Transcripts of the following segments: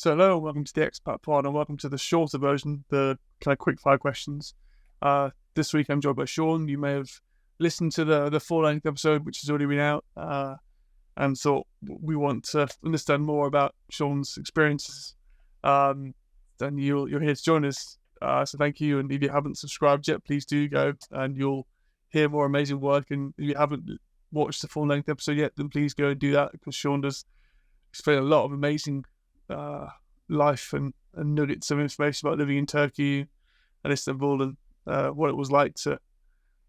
So hello and welcome to the Expat pod and welcome to the shorter version, the kind of quick fire questions. This week I'm joined by Sean. You may have listened to the full-length episode, which has already been out, and thought we want to understand more about Sean's experiences. Then you're here to join us. So thank you. And if you haven't subscribed yet, please do go, and you'll hear more amazing work. And if you haven't watched the full-length episode yet, then please go and do that, because Sean does explain a lot of amazing life and nuggets of information about living in Turkey and Istanbul and what it was like to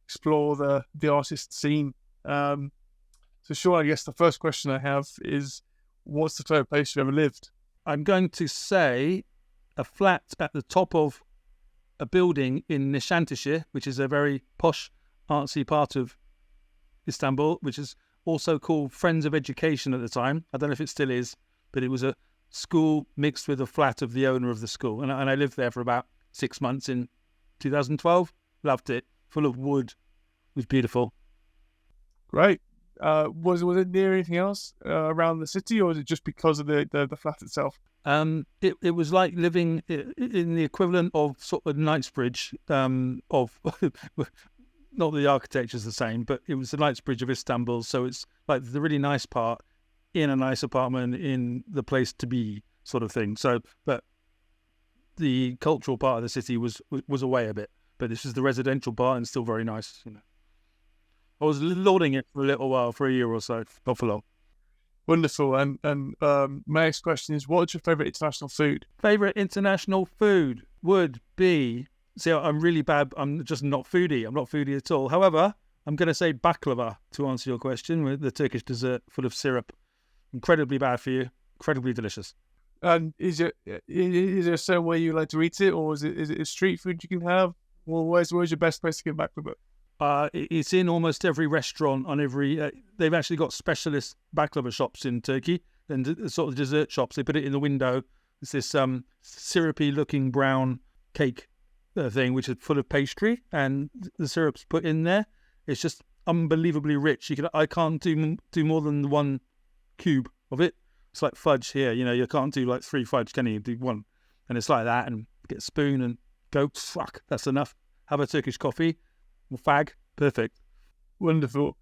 explore the artist scene. So Sean, I guess the first question I have is, what's the favourite place you've ever lived? I'm going to say a flat at the top of a building in Nişantaşı, which is a very posh, artsy part of Istanbul, which is also called Friends of Education at the time. I don't know if it still is, but it was a school mixed with a flat of the owner of the school. And I lived there for about 6 months in 2012. Loved it. Full of wood. It was beautiful. Great. Was it near anything else around the city, or was it just because of the flat itself? It was like living in the equivalent of sort of Knightsbridge, of not that the architecture's the same, but it was the Knightsbridge of Istanbul. So it's like the really nice part in a nice apartment in the place to be, sort of thing. So, but the cultural part of the city was away a bit. But this is the residential part and still very nice. You know, I was lording it for a little while, for a year or so, not for long. Wonderful. And my next question is, what's your favourite international food? Favourite international food would be... See, I'm really bad. I'm just not foodie. I'm not foodie at all. However, I'm going to say baklava to answer your question, with the Turkish dessert full of syrup. Incredibly bad for you. Incredibly delicious. And is there a certain way you like to eat it, or is it a street food you can have? Well, where's your best place to get baklava? It's in almost every restaurant. On every, they've actually got specialist baklava shops in Turkey, and sort of dessert shops. They put it in the window. It's this syrupy-looking brown cake thing, which is full of pastry, and the syrup's put in there. It's just unbelievably rich. I can't do more than one cube of it. It's like fudge here. You know, you can't do like 3 fudge, can you? Do one, and it's like that. And get a spoon and go. Fuck, that's enough. Have a Turkish coffee. Fag, perfect. Wonderful.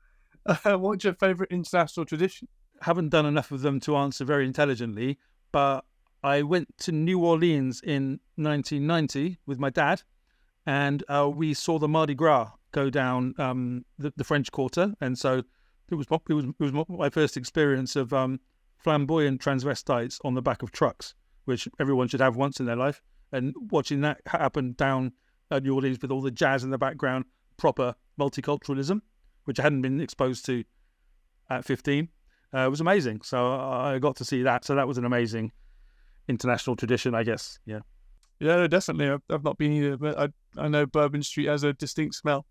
What's your favourite international tradition? Haven't done enough of them to answer very intelligently, but I went to New Orleans in 1990 with my dad, and we saw the Mardi Gras go down the French Quarter, and so it was my first experience of flamboyant transvestites on the back of trucks, which everyone should have once in their life. And watching that happen down at New Orleans with all the jazz in the background, proper multiculturalism, which I hadn't been exposed to at 15, it was amazing. So I got to see that. So that was an amazing international tradition, I guess. Yeah, definitely. I've not been either, but I know Bourbon Street has a distinct smell.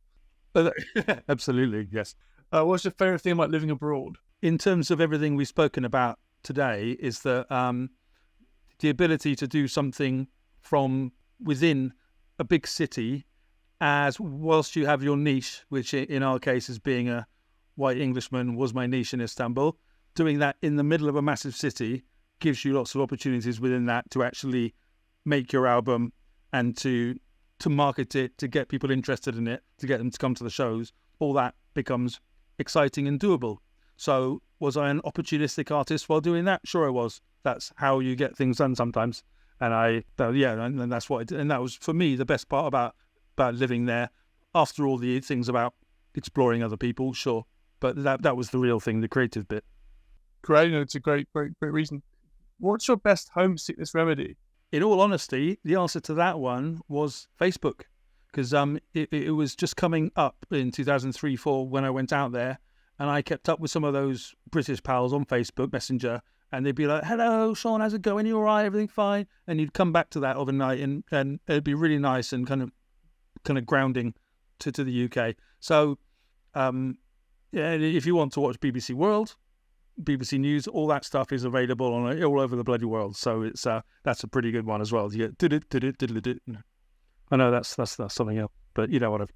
Absolutely, yes. What's your favourite thing about living abroad? In terms of everything we've spoken about today, is that the ability to do something from within a big city, as whilst you have your niche, which in our case is being a white Englishman was my niche in Istanbul, doing that in the middle of a massive city gives you lots of opportunities within that to actually make your album and to market it, to get people interested in it, to get them to come to the shows. All that becomes exciting and doable. So was I an opportunistic artist while doing that? Sure I was. That's how you get things done sometimes. And and that's what I did. And that was, for me, the best part about living there. After all the things about exploring other people, sure. But that was the real thing, the creative bit. Great. It's a great reason. What's your best homesickness remedy? In all honesty, the answer to that one was Facebook, because it was just coming up in 2003-04 when I went out there, and I kept up with some of those British pals on Facebook Messenger, and they'd be like, "Hello, Sean, how's it going? You all right? Everything fine?" And you'd come back to that overnight, and it'd be really nice and kind of grounding to the UK. So, if you want to watch BBC World, BBC News, all that stuff is available on all over the bloody world. So it's that's a pretty good one as well. You get I know that's something else, but you know what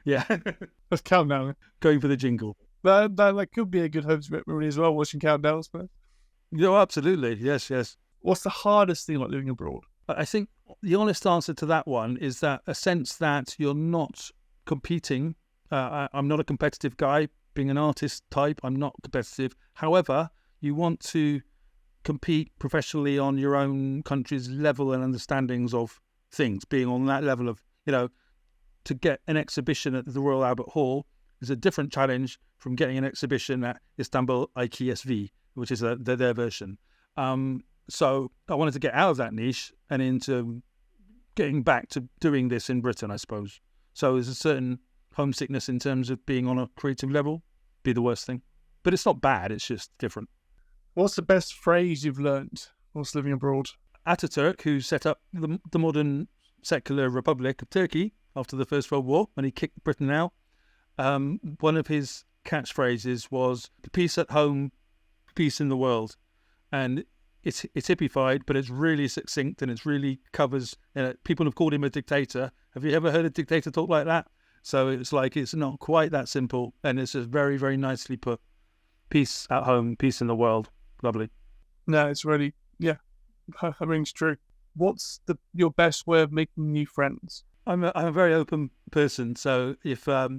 Let's count down. Going for the jingle. That could be a good homesick remedy as well, watching countdowns. But No, absolutely. Yes. What's the hardest thing about living abroad? I think the honest answer to that one is that a sense that you're not competing. I'm not a competitive guy. Being an artist type, I'm not competitive. However, you want to compete professionally on your own country's level and understandings of things. Being on that level of, to get an exhibition at the Royal Albert Hall is a different challenge from getting an exhibition at Istanbul IKSV, which is their version. So I wanted to get out of that niche and into getting back to doing this in Britain, I suppose. So there's a certain homesickness in terms of being on a creative level, be the worst thing. But it's not bad, it's just different. What's the best phrase you've learnt whilst living abroad? Ataturk, who set up the modern secular Republic of Turkey after the First World War, when he kicked Britain out, one of his catchphrases was peace at home, peace in the world. And it's hippified, but it's really succinct and it really covers. People have called him a dictator. Have you ever heard a dictator talk like that? So it's like it's not quite that simple, and it's just very, very nicely put. Peace at home, peace in the world. Lovely. No, it's really, that rings true. What's your best way of making new friends? I'm a very open person, so if I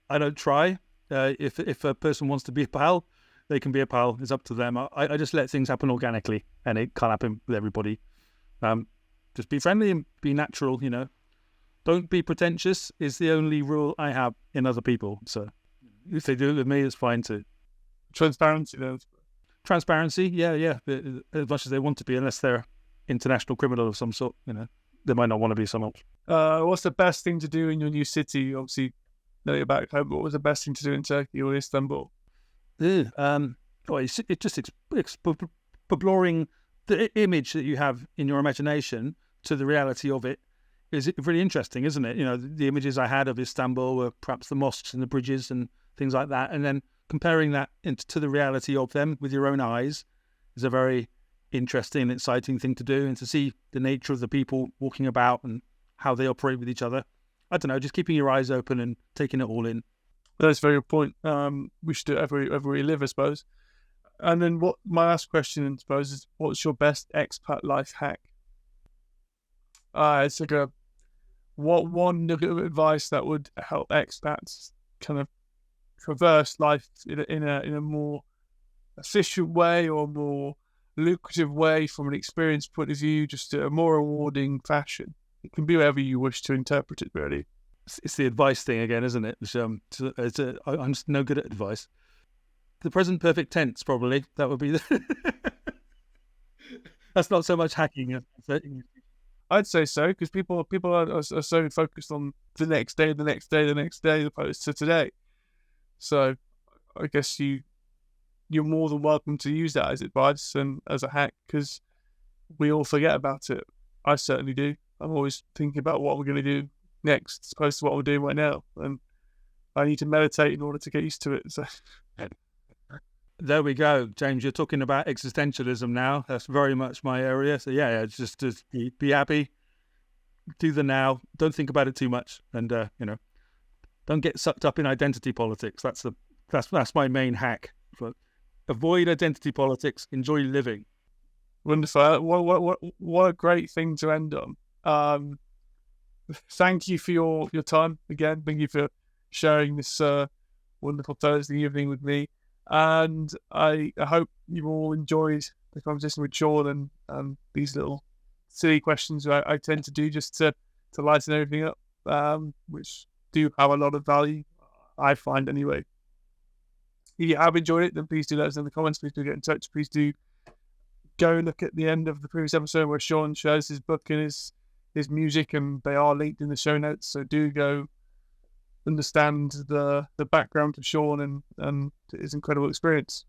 don't try, if a person wants to be a pal, they can be a pal. It's up to them. I just let things happen organically, and it can't happen with everybody. Just be friendly and be natural, Don't be pretentious is the only rule I have in other people. So if they do it with me, it's fine too. Transparency, though. Transparency, yeah. As much as they want to be, unless they're international criminal of some sort, they might not want to be so much. What's the best thing to do in your new city? Obviously, now you're back home, but what was the best thing to do in Turkey or Istanbul? It's just exploring the image that you have in your imagination to the reality of it is really interesting, isn't it? The images I had of Istanbul were perhaps the mosques and the bridges and things like that, and then comparing that to the reality of them with your own eyes is a very interesting and exciting thing to do, and to see the nature of the people walking about and how they operate with each other. I don't know, just keeping your eyes open and taking it all in. That's a very good point. We should do it everywhere we live, I suppose. And then my last question, I suppose, is what's your best expat life hack? It's like what one nugget of advice that would help expats kind of traverse life in a more efficient way or more lucrative way from an experience point of view, just a more rewarding fashion. It can be whatever you wish to interpret it, really. It's the advice thing again, isn't it? Which, I'm just no good at advice. The present perfect tense, probably. That would be That's not so much hacking. I'd say so, because people are so focused on the next day, as opposed to today. So I guess you're more than welcome to use that as advice and as a hack, because we all forget about it. I certainly do. I'm always thinking about what we're going to do next, as opposed to what we're doing right now. And I need to meditate in order to get used to it. So there we go, James. You're talking about existentialism now. That's very much my area. So yeah, just be happy, do the now. Don't think about it too much, and don't get sucked up in identity politics. That's my main hack. Avoid identity politics. Enjoy living. Wonderful. What a great thing to end on. Thank you for your time again. Thank you for sharing this wonderful Thursday evening with me. And I hope you all enjoyed the conversation with Sean and these little silly questions I tend to do just to lighten everything up, which do have a lot of value, I find anyway. If you have enjoyed it, then please do let us know in the comments. Please do get in touch. Please do go look at the end of the previous episode where Sean shares his book and his music, and they are linked in the show notes. So do go understand the background of Sean and his incredible experience.